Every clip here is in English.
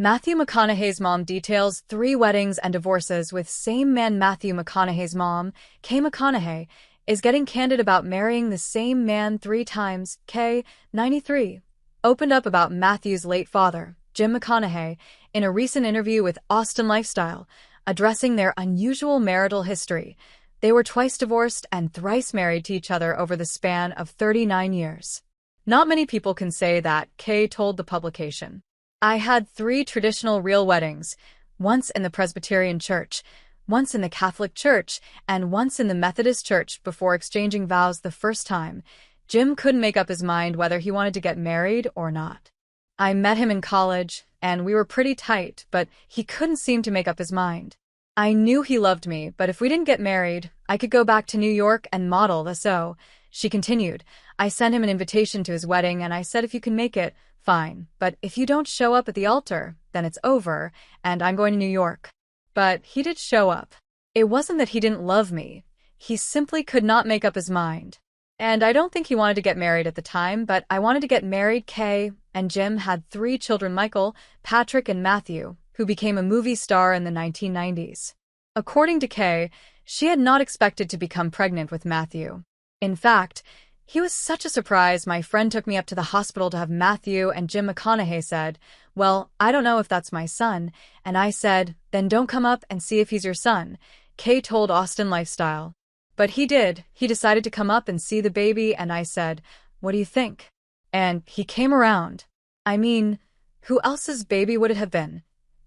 Matthew McConaughey's mom details 3 weddings and divorces with same man. Matthew McConaughey's mom, Kay McConaughey, is getting candid about marrying the same man 3 times. Kay, 93, opened up about Matthew's late father, Jim McConaughey, in a recent interview with Austin Lifestyle, addressing their unusual marital history. They were twice divorced and thrice married to each other over the span of 39 years. Not many people can say that, Kay told the publication. I had 3 traditional real weddings, once in the Presbyterian Church, once in the Catholic Church, and once in the Methodist Church before exchanging vows the first time. Jim couldn't make up his mind whether he wanted to get married or not. I met him in college, and we were pretty tight, but he couldn't seem to make up his mind. I knew he loved me, but if we didn't get married, I could go back to New York and model. So, she continued, I sent him an invitation to his wedding and I said if you can make it, fine, but if you don't show up at the altar, then it's over, and I'm going to New York. But he did show up. It wasn't that he didn't love me. He simply could not make up his mind. And I don't think he wanted to get married at the time, but I wanted to get married. Kay and Jim had 3 children, Michael, Patrick, and Matthew, who became a movie star in the 1990s. According to Kay, she had not expected to become pregnant with Matthew. In fact, he was such a surprise. My friend took me up to the hospital to have Matthew, and Jim McConaughey said, well, I don't know if that's my son, and I said, then don't come up and see if he's your son, Kay told Austin Lifestyle. But he did. He decided to come up and see the baby, and I said, what do you think? And he came around. I mean, who else's baby would it have been?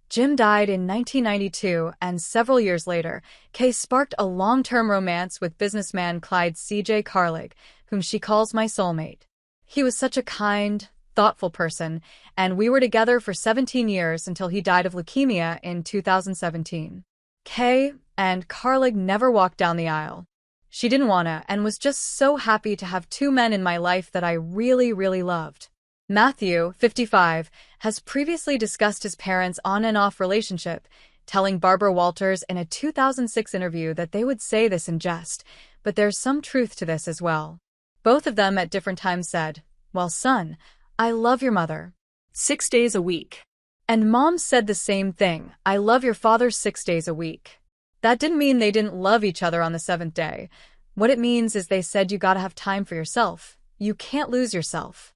Jim died in 1992, and several years later, Kay sparked a long-term romance with businessman Clyde CJ Carlig, whom she calls my soulmate. He was such a kind, thoughtful person, and we were together for 17 years until he died of leukemia in 2017. Kay and Carlig never walked down the aisle. She didn't wanna, and was just so happy to have 2 men in my life that I really, really loved. Matthew, 55, has previously discussed his parents' on and off relationship, telling Barbara Walters in a 2006 interview that they would say this in jest, but there's some truth to this as well. Both of them at different times said, well, son, I love your mother 6 days a week. And mom said the same thing, I love your father 6 days a week. That didn't mean they didn't love each other on the 7th day. What it means is they said you gotta have time for yourself. You can't lose yourself.